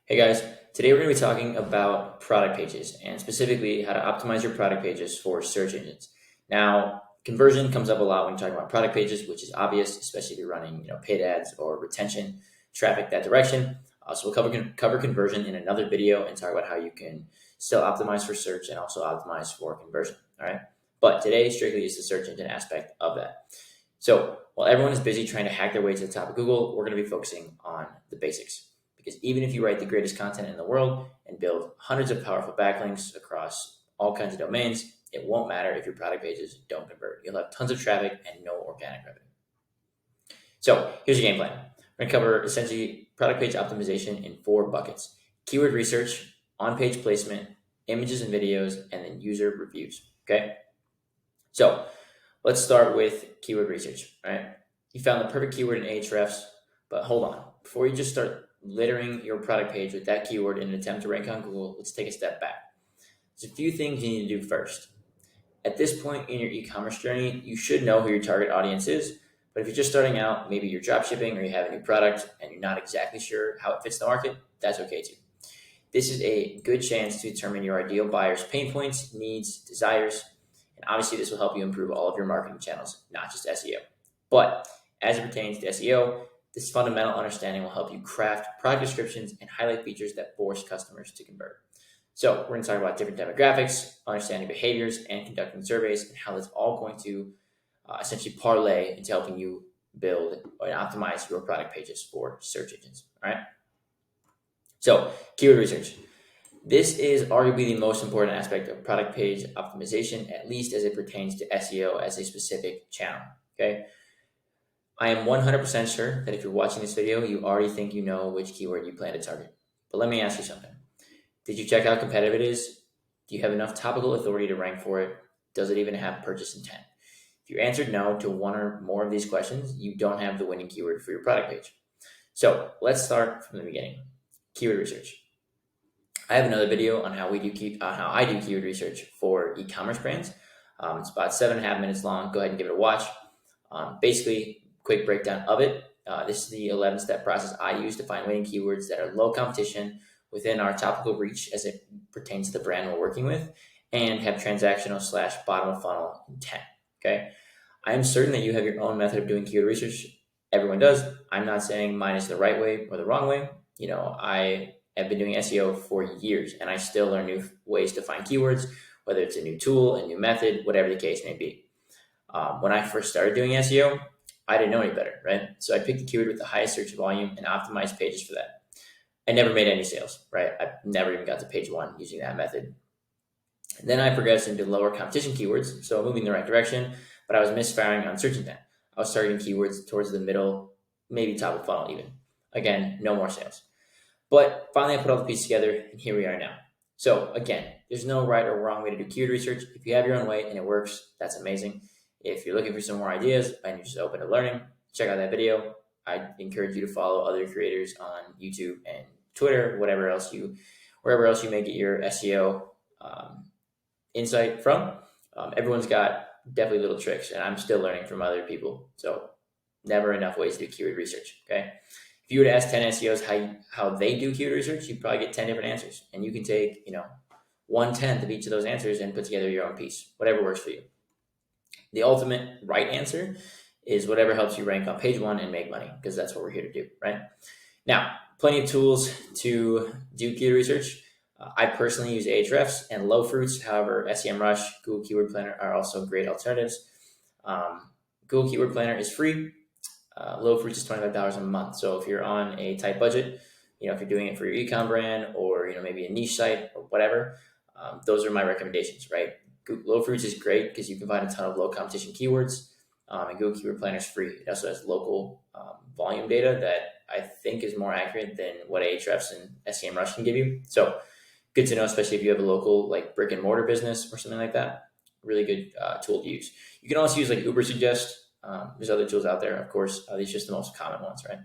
Hey guys, today we're going to be talking about product pages and specifically how to optimize your product pages for search engines. Now, conversion comes up a lot when you're talking about product pages, which is obvious, especially if you're running paid ads or retention traffic that direction. So we'll cover conversion in another video and talk about how you can still optimize for search and also optimize for conversion. All right, but today strictly is the search engine aspect of that. So while everyone is busy trying to hack their way to the top of Google, we're going to be focusing on the basics. Because even if you write the greatest content in the world and build hundreds of powerful backlinks across all kinds of domains, it won't matter if your product pages don't convert. You'll have tons of traffic and no organic revenue. So here's your game plan. We're going to cover essentially product page optimization in 4 buckets: keyword research, on-page placement, images and videos, and then user reviews. Okay. So let's start with keyword research. All right. You found the perfect keyword in Ahrefs, but hold on. Before you just start littering your product page with that keyword in an attempt to rank on Google, let's take a step back. There's a few things you need to do first. At this point in your e-commerce journey, you should know who your target audience is, but if you're just starting out, maybe you're drop shipping or you have a new product and you're not exactly sure how it fits the market, that's okay too. This is a good chance to determine your ideal buyer's pain points, needs, desires, and obviously this will help you improve all of your marketing channels, not just SEO. But as it pertains to SEO, this fundamental understanding will help you craft product descriptions and highlight features that force customers to convert. So we're going to talk about different demographics, understanding behaviors, and conducting surveys, and how that's all going to essentially parlay into helping you build and optimize your product pages for search engines. All right. So keyword research. This is arguably the most important aspect of product page optimization, at least as it pertains to SEO as a specific channel. Okay. I am 100% sure that if you're watching this video, you already think you know which keyword you plan to target. But let me ask you something. Did you check how competitive it is? Do you have enough topical authority to rank for it? Does it even have purchase intent? If you answered no to one or more of these questions, you don't have the winning keyword for your product page. So let's start from the beginning. Keyword research. I have another video on how I do keyword research for e-commerce brands. It's about 7.5 minutes long. Go ahead and give it a watch. Basically, quick breakdown of it. This is the 11-step process I use to find winning keywords that are low competition within our topical reach as it pertains to the brand we're working with and have transactional / bottom of funnel intent. Okay. I am certain that you have your own method of doing keyword research. Everyone does. I'm not saying mine is the right way or the wrong way. I have been doing SEO for years and I still learn new ways to find keywords, whether it's a new tool, a new method, whatever the case may be. When I first started doing SEO, I didn't know any better, right? So I picked the keyword with the highest search volume and optimized pages for that. I never made any sales, right? I never even got to page 1 using that method. And then I progressed into lower competition keywords, so moving in the right direction, but I was misfiring on search intent. I was targeting keywords towards the middle, maybe top of funnel even. Again, no more sales. But finally I put all the pieces together and here we are now. So again, there's no right or wrong way to do keyword research. If you have your own way and it works, that's amazing. If you're looking for some more ideas and you're just open to learning, check out that video. I encourage you to follow other creators on YouTube and Twitter, wherever else you may get your SEO insight from. Everyone's got definitely little tricks, and I'm still learning from other people. So never enough ways to do keyword research. Okay. If you were to ask 10 SEOs how they do keyword research, you'd probably get 10 different answers, and you can take 1/10 of each of those answers and put together your own piece, whatever works for you. The ultimate right answer is whatever helps you rank on page 1 and make money, because that's what we're here to do, right? Now, plenty of tools to do keyword research. I personally use Ahrefs and Lowfruits. However, SEMrush, Google Keyword Planner are also great alternatives. Google Keyword Planner is free. Lowfruits is $25 a month. So if you're on a tight budget, if you're doing it for your e-com brand or maybe a niche site or whatever, those are my recommendations, right? Lowfruits is great because you can find a ton of low competition keywords, and Google Keyword Planner is free. It also has local volume data that I think is more accurate than what Ahrefs and SEMrush can give you. So good to know, especially if you have a local like brick and mortar business or something like that. Really good tool to use. You can also use like Ubersuggest. There's other tools out there, of course. These are just the most common ones, right?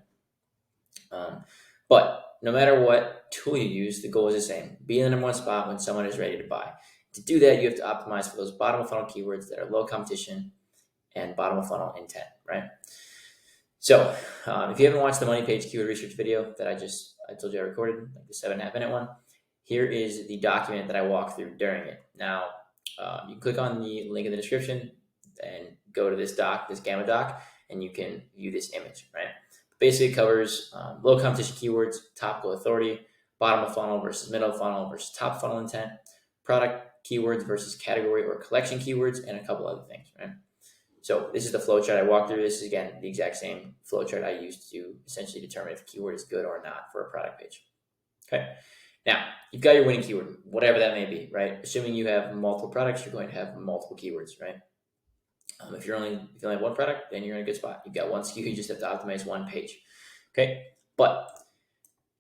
But no matter what tool you use, the goal is the same. Be in the number 1 spot when someone is ready to buy. To do that, you have to optimize for those bottom of funnel keywords that are low competition and bottom of funnel intent, right? So if you haven't watched the Money Page keyword research video that I just I told you I recorded, like the 7.5 minute one. Here is the document that I walked through during it. Now, you click on the link in the description and go to this doc, this Gamma doc, and you can view this image, right? Basically, it covers low competition keywords, topical authority, bottom of funnel versus middle of funnel versus top funnel intent, product keywords versus category or collection keywords, and a couple other things, right? So this is the flowchart I walked through. This is, again, the exact same flowchart I used to essentially determine if a keyword is good or not for a product page. Okay. Now, you've got your winning keyword, whatever that may be, right? Assuming you have multiple products, you're going to have multiple keywords, right? If you only have one product, then you're in a good spot. You've got one SKU, you just have to optimize one page. Okay. But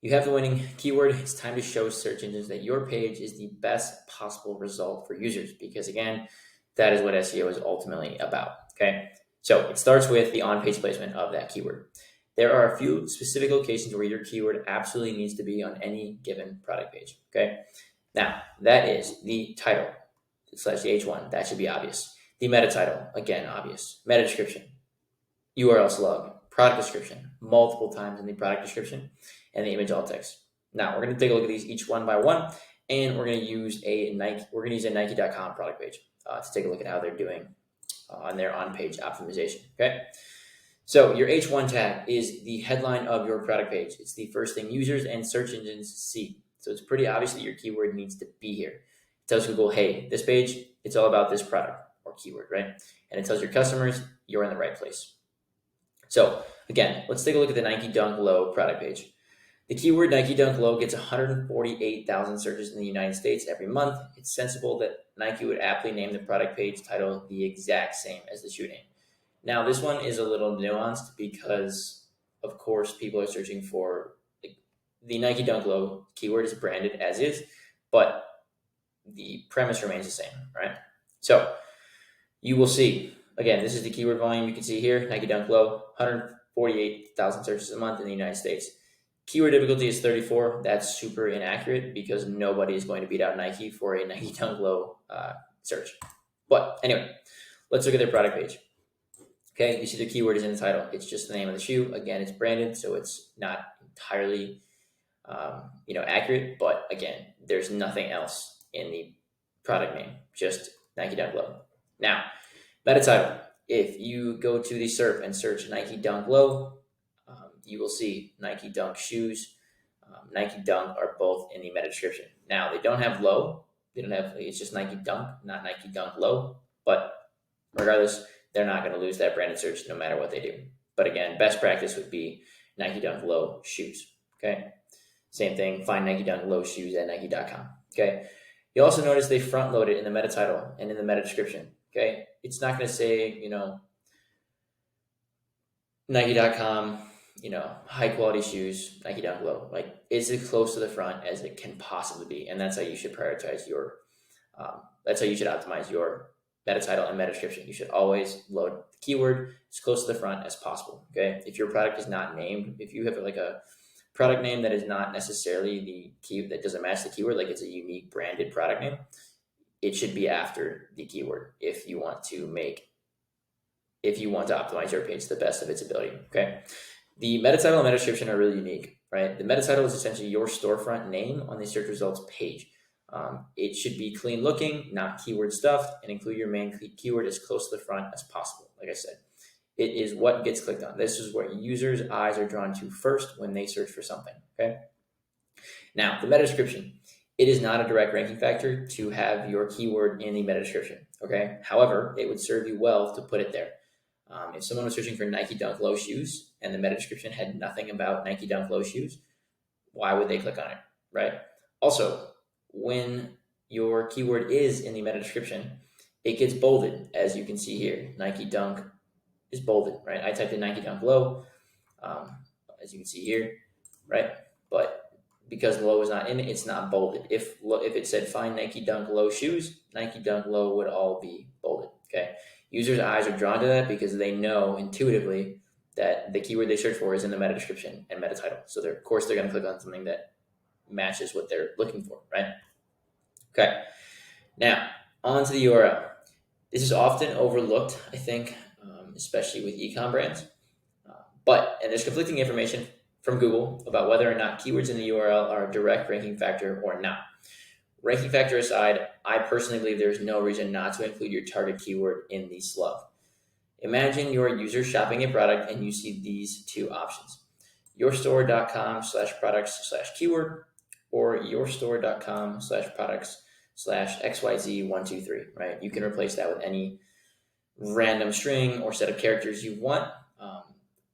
you have the winning keyword. It's time to show search engines that your page is the best possible result for users, because again, that is what SEO is ultimately about. Okay. So it starts with the on-page placement of that keyword. There are a few specific locations where your keyword absolutely needs to be on any given product page. Okay. Now that is the title / the H1. That should be obvious. The meta title, again, obvious. Meta description, URL slug, product description, multiple times in the product description, and the image alt text. Now we're going to take a look at these each one by one, and we're going to use a Nike.com product page to take a look at how they're doing on their on-page optimization. Okay. So your H1 tag is the headline of your product page. It's the first thing users and search engines see. So it's pretty obvious that your keyword needs to be here. It tells Google, hey, this page, it's all about this product or keyword, right? And it tells your customers you're in the right place. So again, let's take a look at the Nike Dunk Low product page. The keyword Nike Dunk Low gets 148,000 searches in the United States every month. It's sensible that Nike would aptly name the product page title the exact same as the shoe name. Now, this one is a little nuanced because, of course, people are searching for the Nike Dunk Low keyword is branded as is, but the premise remains the same, right? So you will see, again, this is the keyword volume. You can see here, Nike Dunk Low, 148,000 searches a month in the United States. Keyword difficulty is 34. That's super inaccurate because nobody is going to beat out Nike for a Nike Dunk Low search. But anyway, let's look at their product page. Okay, you see the keyword is in the title. It's just the name of the shoe. Again, it's branded, so it's not entirely accurate. But again, there's nothing else in the product name, just Nike Dunk Low. Now, meta title. If you go to the SERP and search Nike Dunk Low, you will see Nike Dunk shoes, Nike Dunk are both in the meta description. Now, they don't have low. It's just Nike Dunk, not Nike Dunk Low. But regardless, they're not going to lose that branded search no matter what they do. But again, best practice would be Nike Dunk Low shoes. Okay. Same thing. Find Nike Dunk Low shoes at Nike.com. Okay. You also notice they front load it in the meta title and in the meta description. Okay. It's not going to say, Nike.com, high quality shoes, Nike Dunk Low. Like, it's as close to the front as it can possibly be. And that's how you should prioritize that's how you should optimize your meta title and meta description. You should always load the keyword as close to the front as possible. Okay. If your product is not named, if you have like a product name that is not necessarily the key that doesn't match the keyword, like it's a unique branded product name, it should be after the keyword if you want to optimize your page to the best of its ability. Okay. The meta title and meta description are really unique, right? The meta title is essentially your storefront name on the search results page. It should be clean looking, not keyword stuffed, and include your main keyword as close to the front as possible. Like I said, it is what gets clicked on. This is what users' eyes are drawn to first when they search for something. Okay. Now, the meta description, it is not a direct ranking factor to have your keyword in the meta description. Okay. However, it would serve you well to put it there. If someone was searching for Nike Dunk Low shoes and the meta description had nothing about Nike Dunk Low shoes, why would they click on it, right? Also, when your keyword is in the meta description, it gets bolded, as you can see here. Nike Dunk is bolded, right? I typed in Nike Dunk Low, as you can see here, right? But because low is not in it, it's not bolded. If it said find Nike Dunk Low shoes, Nike Dunk Low would all be bolded, okay? Users' eyes are drawn to that because they know intuitively that the keyword they search for is in the meta description and meta title. So of course they're going to click on something that matches what they're looking for, right? Okay. Now, on to the URL. This is often overlooked, I think, especially with e-com brands. And there's conflicting information from Google about whether or not keywords in the URL are a direct ranking factor or not. Ranking factor aside, I personally believe there's no reason not to include your target keyword in the slug. Imagine you're a user shopping a product and you see these two options: yourstore.com/products/keyword or yourstore.com/products/XYZ123, right? You can replace that with any random string or set of characters you want.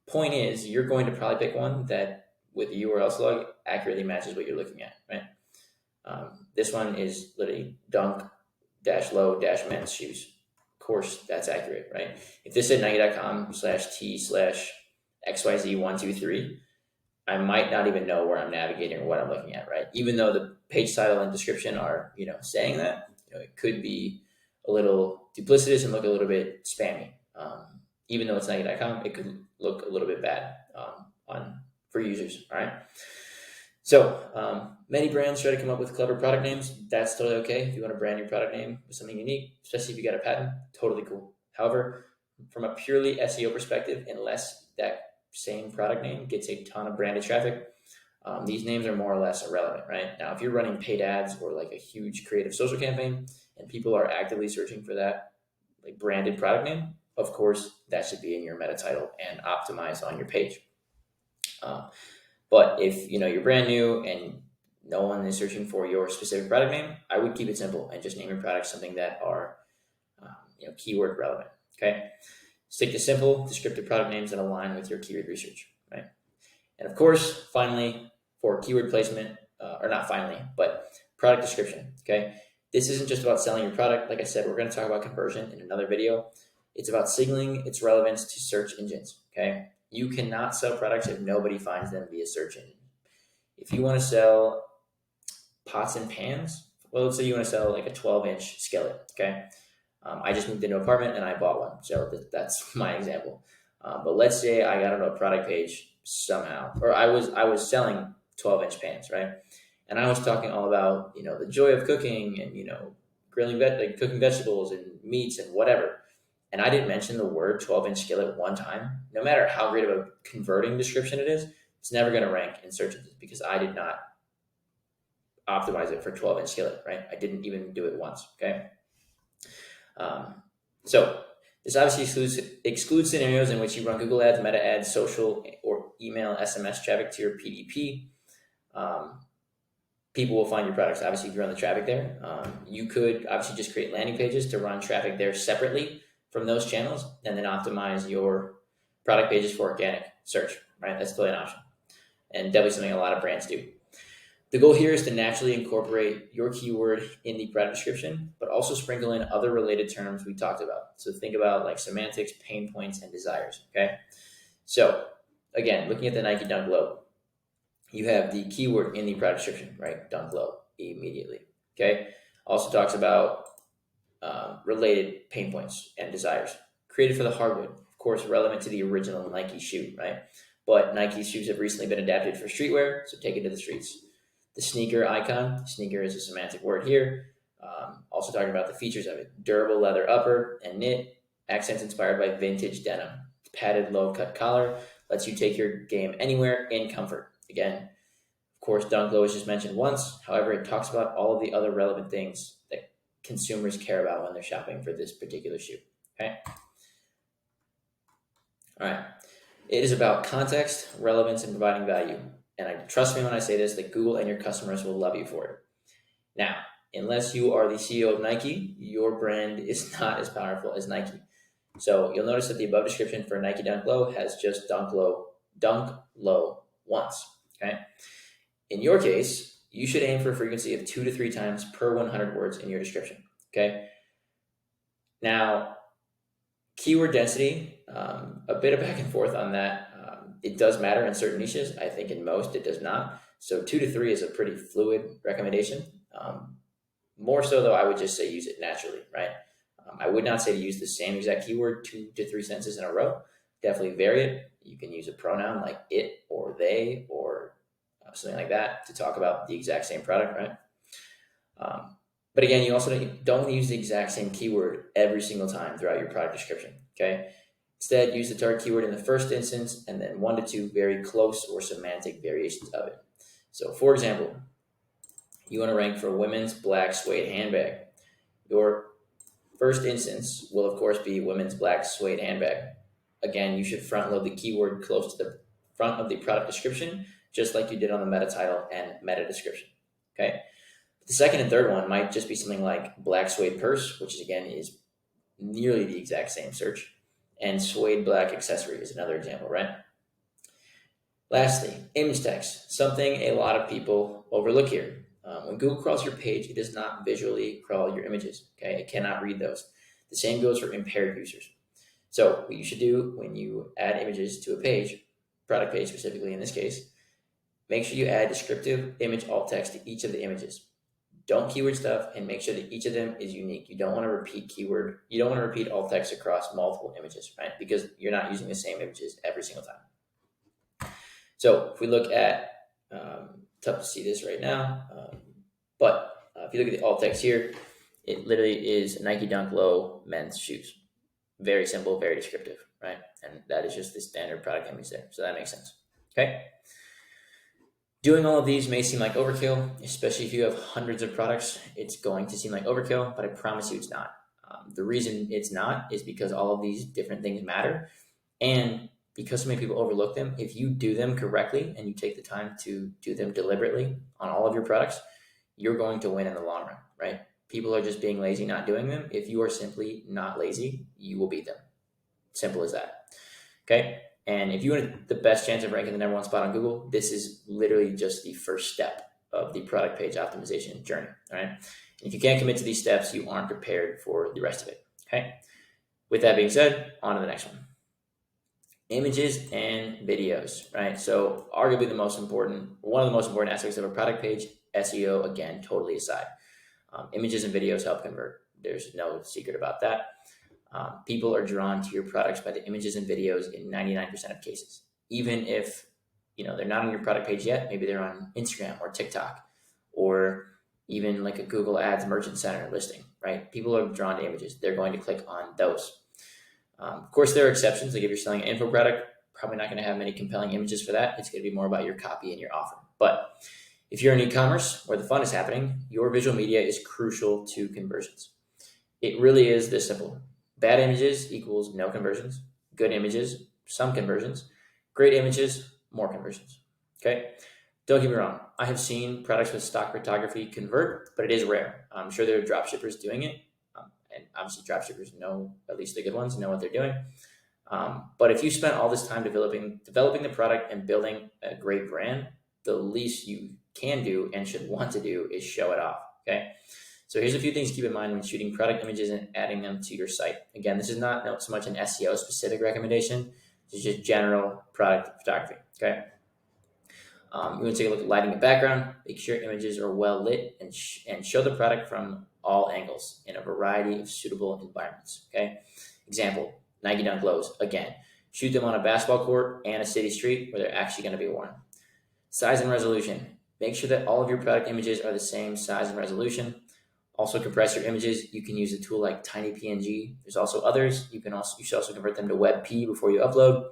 Point is, you're going to probably pick one that with the URL slug accurately matches what you're looking at, right? This one is literally dunk-low-men's shoes. Of course, that's accurate, right? If this said Nike.com/T/XYZ123, I might not even know where I'm navigating or what I'm looking at, right? Even though the page title and description are, saying that, it could be a little duplicitous and look a little bit spammy. Even though it's Nike.com, it could look a little bit bad for users, all right? So many brands try to come up with clever product names. That's totally okay. If you want to brand your product name with something unique, especially if you got a patent, totally cool. However, from a purely SEO perspective, unless that same product name gets a ton of branded traffic, these names are more or less irrelevant, right? Now, if you're running paid ads or like a huge creative social campaign and people are actively searching for that like branded product name, of course, that should be in your meta title and optimized on your page. But if you're brand new and no one is searching for your specific product name, I would keep it simple and just name your products something that are keyword relevant. Okay, stick to simple, descriptive product names that align with your keyword research, right? And of course, finally, for keyword placement, or not finally, but product description. Okay, this isn't just about selling your product. Like I said, we're going to talk about conversion in another video. It's about signaling its relevance to search engines. Okay. You cannot sell products if nobody finds them via search engine. If you want to sell pots and pans, well, let's say you want to sell like a 12-inch skillet, okay? I just moved into an apartment and I bought one, so that's my example. But let's say I got on a product page somehow, or I was selling 12-inch pans, right? And I was talking all about the joy of cooking and grilling cooking vegetables and meats and whatever. And I didn't mention the word 12-inch skillet one time. No matter how great of a converting description it is, it's never going to rank in search engines because I did not optimize it for 12-inch skillet, right? I didn't even do it once, okay? So this obviously excludes scenarios in which you run Google Ads, Meta Ads, social, or email, SMS traffic to your PDP. People will find your products, obviously, if you run the traffic there. You could obviously just create landing pages to run traffic there separately from those channels and then optimize your product pages for organic search, right? That's totally an option and definitely something a lot of brands do. The goal here is to naturally incorporate your keyword in the product description, but also sprinkle in other related terms we talked about. So think about like semantics, pain points, and desires, okay? So again, looking at the Nike Dunk Low, you have the keyword in the product description, right? Dunk Low immediately, okay? Also talks about related pain points and desires. Created for the hardwood, of course, relevant to the original Nike shoe, right? But Nike shoes have recently been adapted for streetwear, so take it to the streets. The sneaker icon, sneaker is a semantic word here. Also talking about the features of it. Durable leather upper and knit, accents inspired by vintage denim. Padded low-cut collar, lets you take your game anywhere in comfort. Again, of course, Dunk Low is just mentioned once. However, it talks about all of the other relevant things that consumers care about when they're shopping for this particular shoe, okay? All right. It is about context, relevance, and providing value. And trust me when I say this, that Google and your customers will love you for it. Now, unless you are the CEO of Nike, your brand is not as powerful as Nike. So you'll notice that the above description for Nike Dunk Low has just Dunk Low once, okay? In your case, you should aim for a frequency of 2 to 3 times per 100 words in your description, okay? Now, keyword density, a bit of back and forth on that. It does matter in certain niches. I think in most it does not. So 2 to 3 is a pretty fluid recommendation. More so though, I would just say use it naturally, right? I would not say to use the same exact keyword 2 to 3 sentences in a row. Definitely vary it. You can use a pronoun like it or they or something like that to talk about the exact same product, right? But again, you also don't use the exact same keyword every single time throughout your product description, okay? Instead, use the target keyword in the first instance and then 1 to 2 very close or semantic variations of it. So for example, you want to rank for women's black suede handbag. Your first instance will, of course, be women's black suede handbag. Again, you should front load the keyword close to the front of the product description, just like you did on the meta title and meta description. Okay. The second and third one might just be something like black suede purse, which again is nearly the exact same search, and suede black accessory is another example, right? Lastly, image text, something a lot of people overlook here. When Google crawls your page, it does not visually crawl your images. Okay, it cannot read those. The same goes for impaired users. So what you should do when you add images to a page, product page specifically in this case, make sure you add descriptive image alt text to each of the images. Don't keyword stuff, and make sure that each of them is unique. You don't want to repeat alt text across multiple images, right? Because you're not using the same images every single time. So if we look at, tough to see this right now, but if you look at the alt text here, it literally is Nike Dunk Low men's shoes. Very simple, very descriptive, right? And that is just the standard product image there. So that makes sense, okay? Doing all of these may seem like overkill, especially if you have hundreds of products. It's going to seem like overkill, but I promise you it's not. The reason it's not is because all of these different things matter. And because so many people overlook them, if you do them correctly and you take the time to do them deliberately on all of your products, you're going to win in the long run, right? People are just being lazy, not doing them. If you are simply not lazy, you will beat them. Simple as that, okay? And if you want the best chance of ranking the #1 spot on Google, this is literally just the first step of the product page optimization journey, all right? And if you can't commit to these steps, you aren't prepared for the rest of it, okay? With that being said, on to the next one. Images and videos, right? So arguably one of the most important aspects of a product page, SEO, again, totally aside. Images and videos help convert. There's no secret about that. People are drawn to your products by the images and videos in 99% of cases. Even if they're not on your product page yet, maybe they're on Instagram or TikTok, or even like a Google Ads Merchant Center listing, right? People are drawn to images. They're going to click on those. Of course, there are exceptions. Like if you're selling an info product, probably not going to have many compelling images for that. It's going to be more about your copy and your offer. But if you're in e-commerce where the fun is happening, your visual media is crucial to conversions. It really is this simple. Bad images equals no conversions. Good images, some conversions. Great images, more conversions. Okay? Don't get me wrong. I have seen products with stock photography convert, but it is rare. I'm sure there are dropshippers doing it. And obviously dropshippers know, at least the good ones, know what they're doing. But if you spent all this time developing the product and building a great brand, the least you can do and should want to do is show it off, okay? So here's a few things to keep in mind when shooting product images and adding them to your site. Again, this is not so much an SEO specific recommendation. It's just general product photography, okay? You want to take a look at lighting and background. Make sure images are well lit and show the product from all angles in a variety of suitable environments, okay? Example, Nike Dunk Lows. Again, shoot them on a basketball court and a city street where they're actually going to be worn. Size and resolution. Make sure that all of your product images are the same size and resolution. Also compress your images. You can use a tool like TinyPNG. There's also others. You should also convert them to WebP before you upload.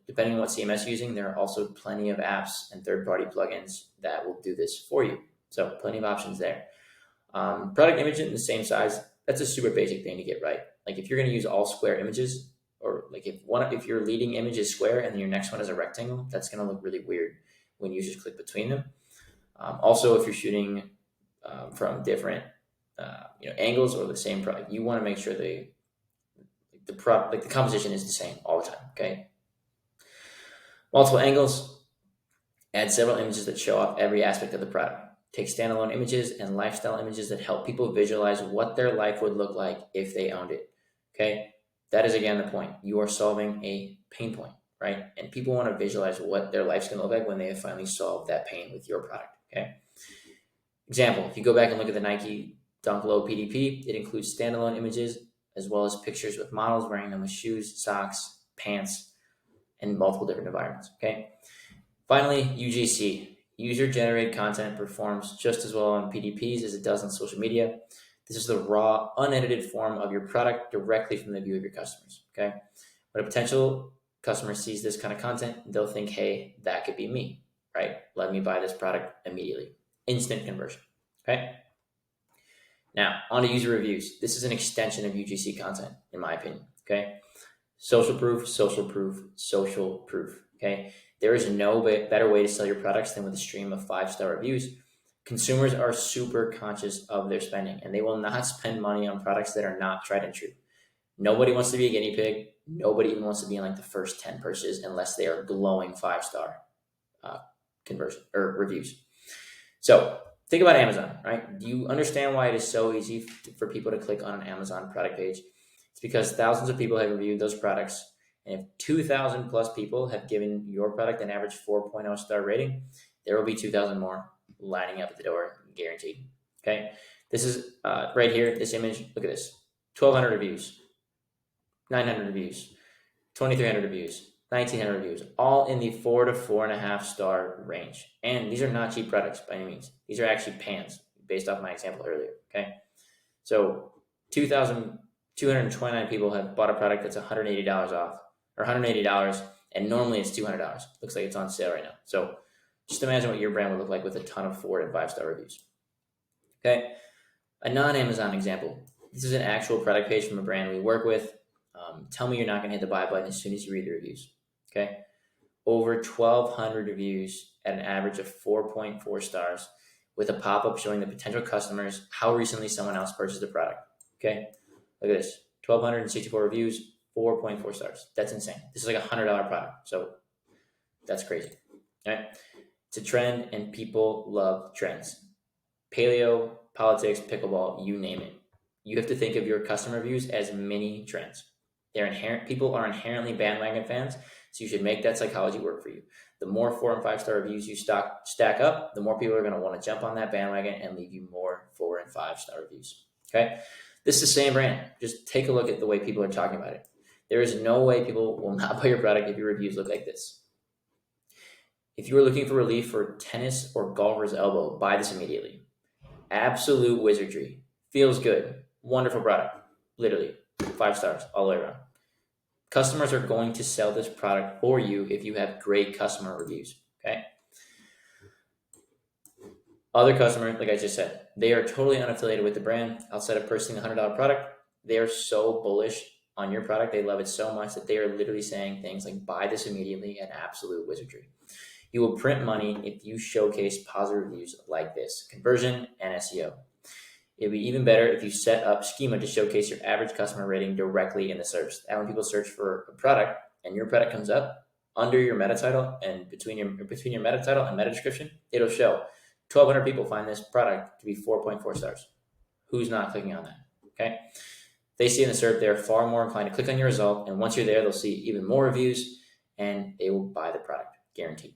Depending on what CMS you're using, there are also plenty of apps and third-party plugins that will do this for you. So plenty of options there. Product image in the same size, that's a super basic thing to get right. Like if you're going to use all square images, or like if your leading image is square and then your next one is a rectangle, that's going to look really weird when users click between them. Also, if you're shooting from different angles or the same product, you want to make sure the composition is the same all the time, okay? Multiple angles. Add several images that show off every aspect of the product. Take standalone images and lifestyle images that help people visualize what their life would look like if they owned it, okay? That is, again, the point. You are solving a pain point, right? And people want to visualize what their life's going to look like when they have finally solved that pain with your product, okay? Example, if you go back and look at the Nike Dunk Low PDP, it includes standalone images as well as pictures with models wearing them with shoes, socks, pants, and multiple different environments, okay? Finally, UGC. User-generated content performs just as well on PDPs as it does on social media. This is the raw, unedited form of your product directly from the view of your customers, Okay. When a potential customer sees this kind of content, they'll think, hey, that could be me, right? Let me buy this product immediately. Instant conversion. Okay. Now, on to user reviews. This is an extension of UGC content, in my opinion. Okay. Social proof, social proof, social proof. Okay. There is no better way to sell your products than with a stream of 5-star reviews. Consumers are super conscious of their spending, and they will not spend money on products that are not tried and true. Nobody wants to be a guinea pig. Nobody even wants to be in like the first 10 purchases unless they are glowing 5-star conversion or reviews. So think about Amazon, right? Do you understand why it is so easy for people to click on an Amazon product page? It's because thousands of people have reviewed those products. And if 2,000 plus people have given your product an average 4.0 star rating, there will be 2,000 more lining up at the door, guaranteed. Okay. This is right here, this image. Look at this. 1,200 reviews, 900 reviews, 2,300 reviews, 1,900 reviews, all in the 4 to 4.5 star range. And these are not cheap products by any means. These are actually pans based off my example earlier. Okay. So 2,229 people have bought a product that's $180 off, or $180, and normally it's $200. Looks like it's on sale right now. So just imagine what your brand would look like with a ton of 4 and 5-star reviews. Okay. A non-Amazon example. This is an actual product page from a brand we work with. Tell me you're not going to hit the buy button as soon as you read the reviews. Okay. Over 1,200 reviews at an average of 4.4 stars with a pop-up showing the potential customers how recently someone else purchased the product. Okay. Look at this. 1,264 reviews, 4.4 stars. That's insane. This is like a $100 product. So that's crazy. All right. It's a trend and people love trends. Paleo, politics, pickleball, you name it. You have to think of your customer reviews as mini trends. People are inherently bandwagon fans, so you should make that psychology work for you. The more 4 and 5-star reviews you stack up, the more people are going to want to jump on that bandwagon and leave you more 4 and 5-star reviews. Okay? This is the same brand. Just take a look at the way people are talking about it. There is no way people will not buy your product if your reviews look like this. If you are looking for relief for tennis or golfer's elbow, buy this immediately. Absolute wizardry. Feels good. Wonderful product. Literally 5 stars all the way around. Customers are going to sell this product for you if you have great customer reviews. Okay. Other customers, like I just said, they are totally unaffiliated with the brand outside of purchasing a $100 product. They are so bullish on your product. They love it so much that they are literally saying things like buy this immediately and absolute wizardry. You will print money if you showcase positive reviews like this, conversion and SEO. It'd be even better if you set up schema to showcase your average customer rating directly in the search. And when people search for a product and your product comes up under your meta title and between your meta title and meta description, it'll show 1,200 people find this product to be 4.4 stars. Who's not clicking on that? Okay. They see in the SERP, they're far more inclined to click on your result. And once you're there, they'll see even more reviews and they will buy the product, guaranteed.